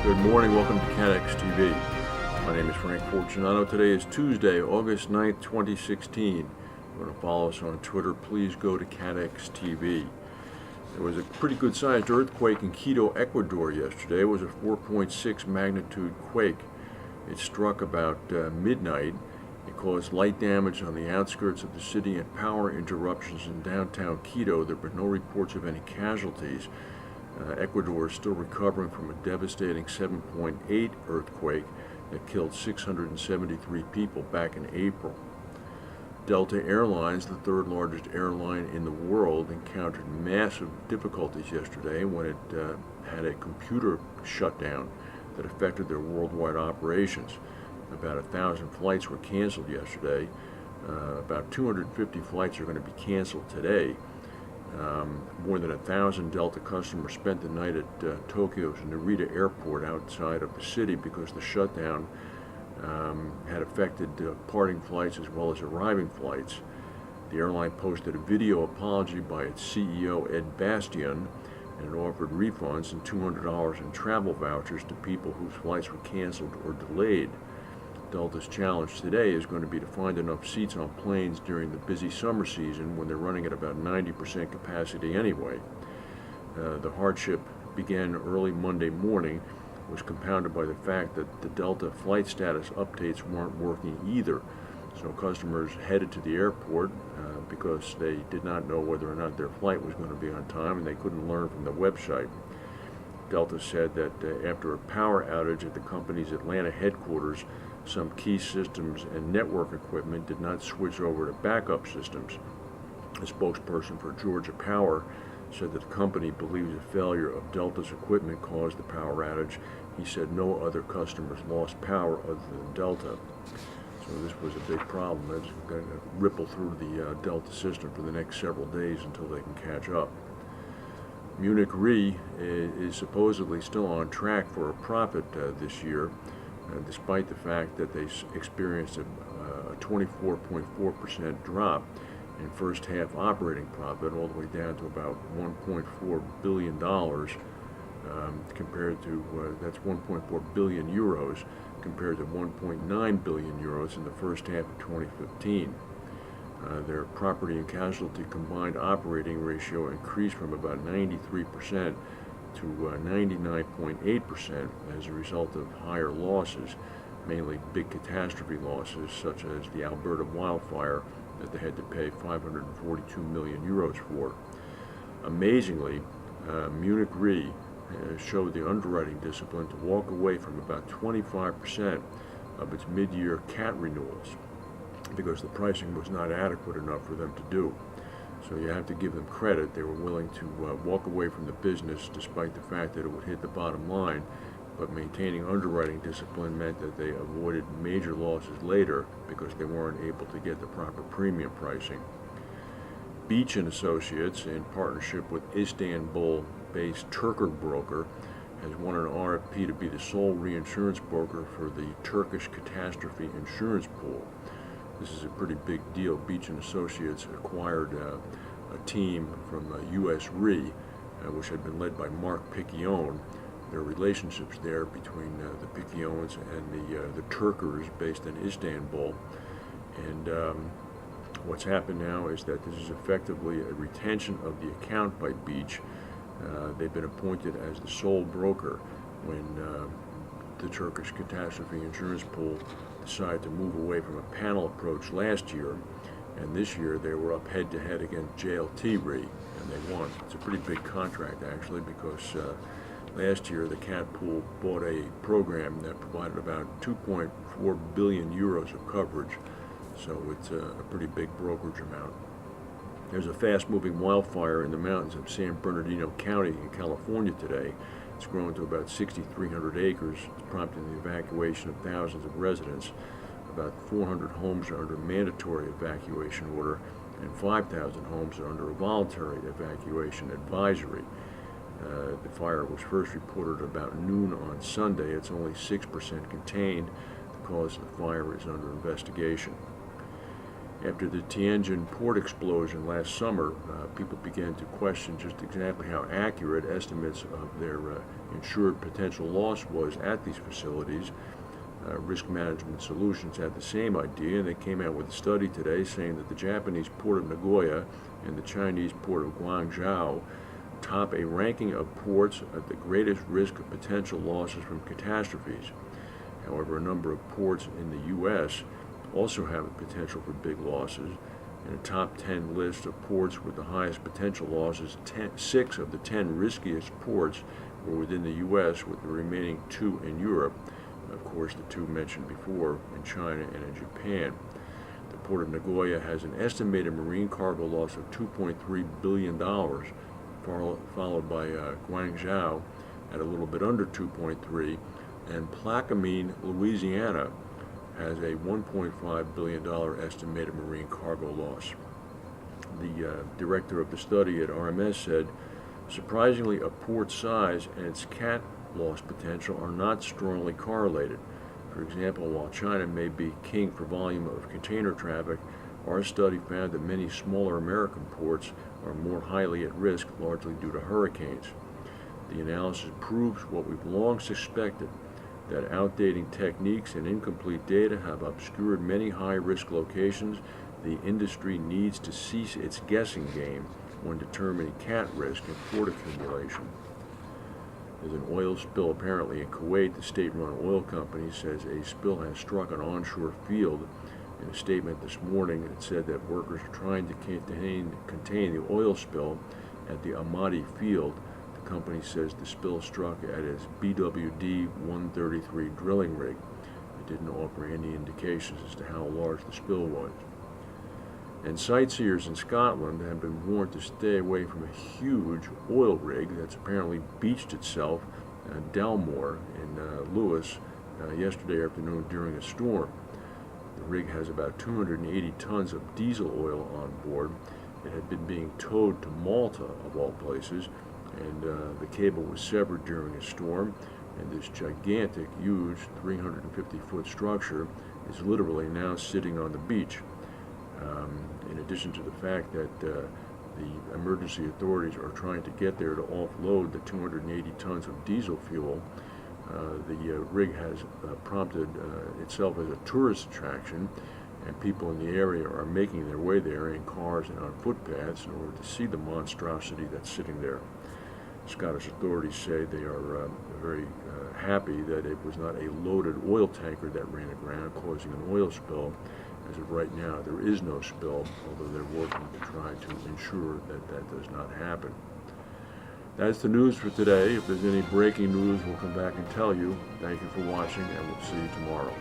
Good morning, welcome to CATEX TV. My name is Frank Fortunato. Today is Tuesday, August 9th, 2016. If you want to follow us on Twitter, please go to CATEX TV. There was a pretty good sized earthquake in Quito, Ecuador yesterday. It was a 4.6 magnitude quake. It struck about midnight. It caused light damage on the outskirts of the city and power interruptions in downtown Quito. There were no reports of any casualties. Ecuador is still recovering from a devastating 7.8 earthquake that killed 673 people back in April. Delta Airlines, the third largest airline in the world, encountered massive difficulties yesterday when it had a computer shutdown that affected their worldwide operations. About 1,000 flights were canceled yesterday. About 250 flights are going to be canceled today. More than 1,000 Delta customers spent the night at Tokyo's Narita airport outside of the city because the shutdown had affected departing flights as well as arriving flights. The airline posted a video apology by its CEO, Ed Bastian, and it offered refunds and $200 in travel vouchers to people whose flights were canceled or delayed. Delta's challenge today is going to be to find enough seats on planes during the busy summer season when they're running at about 90% capacity anyway. The hardship began early Monday morning, was compounded by the fact that the Delta flight status updates weren't working either. So customers headed to the airport because they did not know whether or not their flight was going to be on time, and they couldn't learn from the website. Delta said that after a power outage at the company's Atlanta headquarters, some key systems and network equipment did not switch over to backup systems. A spokesperson for Georgia Power said that the company believes a failure of Delta's equipment caused the power outage. He said no other customers lost power other than Delta. So this was a big problem. It's going to ripple through the Delta system for the next several days until they can catch up. Munich Re is supposedly still on track for a profit this year, despite the fact that they experienced a 24.4% drop in first half operating profit, all the way down to about $1.4 billion compared to, that's 1.4 billion euros compared to 1.9 billion euros in the first half of 2015. Their property and casualty combined operating ratio increased from about 93% to 99.8% as a result of higher losses, mainly big catastrophe losses such as the Alberta wildfire that they had to pay 542 million euros for. Amazingly, Munich Re showed the underwriting discipline to walk away from about 25% of its mid-year CAT renewals because the pricing was not adequate enough for them to do. So you have to give them credit. They were willing to walk away from the business despite the fact that it would hit the bottom line, but maintaining underwriting discipline meant that they avoided major losses later because they weren't able to get the proper premium pricing. Beach & Associates, in partnership with Istanbul-based Turker Broker, has won an RFP to be the sole reinsurance broker for the Turkish catastrophe insurance pool. This is a pretty big deal. Beach & Associates acquired a team from U.S. Re, which had been led by Mark Piccione. There are relationships there between the Picciones and the Turkers based in Istanbul. And what's happened now is that this is effectively a retention of the account by Beach. They've been appointed as the sole broker when the Turkish catastrophe insurance pool decided to move away from a panel approach last year, and this year they were up head-to-head against JLT Re, and they won. It's a pretty big contract, actually, because last year the CAT pool bought a program that provided about 2.4 billion euros of coverage, so it's a pretty big brokerage amount. There's a fast-moving wildfire in the mountains of San Bernardino County in California today. It's grown to about 6,300 acres, prompting the evacuation of thousands of residents. About 400 homes are under mandatory evacuation order, and 5,000 homes are under a voluntary evacuation advisory. The fire was first reported about noon on Sunday. It's only 6% contained. The cause of the fire is under investigation. After the Tianjin port explosion last summer, people began to question just exactly how accurate estimates of their insured potential loss was at these facilities. Risk Management Solutions had the same idea, and they came out with a study today saying that the Japanese port of Nagoya and the Chinese port of Guangzhou top a ranking of ports at the greatest risk of potential losses from catastrophes. However, a number of ports in the U.S. also have the potential for big losses. In a top 10 list of ports with the highest potential losses, 6 of the 10 riskiest ports were within the U.S., with the remaining 2 in Europe. Of course, the 2 mentioned before in China and in Japan. The port of Nagoya has an estimated marine cargo loss of $2.3 billion, followed by Guangzhou at a little bit under 2.3, and Plaquemine, Louisiana, has a $1.5 billion estimated marine cargo loss. The director of the study at RMS said, surprisingly, a port's size and its CAT loss potential are not strongly correlated. For example, while China may be king for volume of container traffic, our study found that many smaller American ports are more highly at risk, largely due to hurricanes. The analysis proves what we've long suspected, that outdated techniques and incomplete data have obscured many high-risk locations. The industry needs to cease its guessing game when determining CAT risk and port accumulation. There's an oil spill apparently in Kuwait. The state-run oil company says a spill has struck an onshore field. In a statement this morning, it said that workers are trying to contain the oil spill at the Amadi field. The company says the spill struck at its BWD-133 drilling rig. It didn't offer any indications as to how large the spill was. And sightseers in Scotland have been warned to stay away from a huge oil rig that's apparently beached itself at Dalmore in Lewis yesterday afternoon during a storm. The rig has about 280 tons of diesel oil on board. It had been being towed to Malta, of all places, and the cable was severed during a storm, and this gigantic, huge 350-foot structure is literally now sitting on the beach. In addition to the fact that the emergency authorities are trying to get there to offload the 280 tons of diesel fuel, the rig has prompted itself as a tourist attraction, and people in the area are making their way there in cars and on footpaths in order to see the monstrosity that's sitting there. Scottish authorities say they are very happy that it was not a loaded oil tanker that ran aground, causing an oil spill. As of right now, there is no spill, although they're working to try to ensure that that does not happen. That's the news for today. If there's any breaking news, we'll come back and tell you. Thank you for watching, and we'll see you tomorrow.